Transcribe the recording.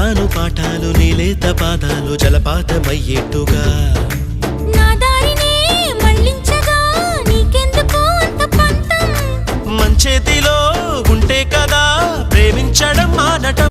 చెబుతాను పాఠాలు నీలేత పాదాలు జలపాతమయ్యేట్టుగా నా దారినే మళ్ళించగా నీకెందుకు అంత పంతం మంచేతిలో ఉంటే కదా ప్రేమించడం మానటం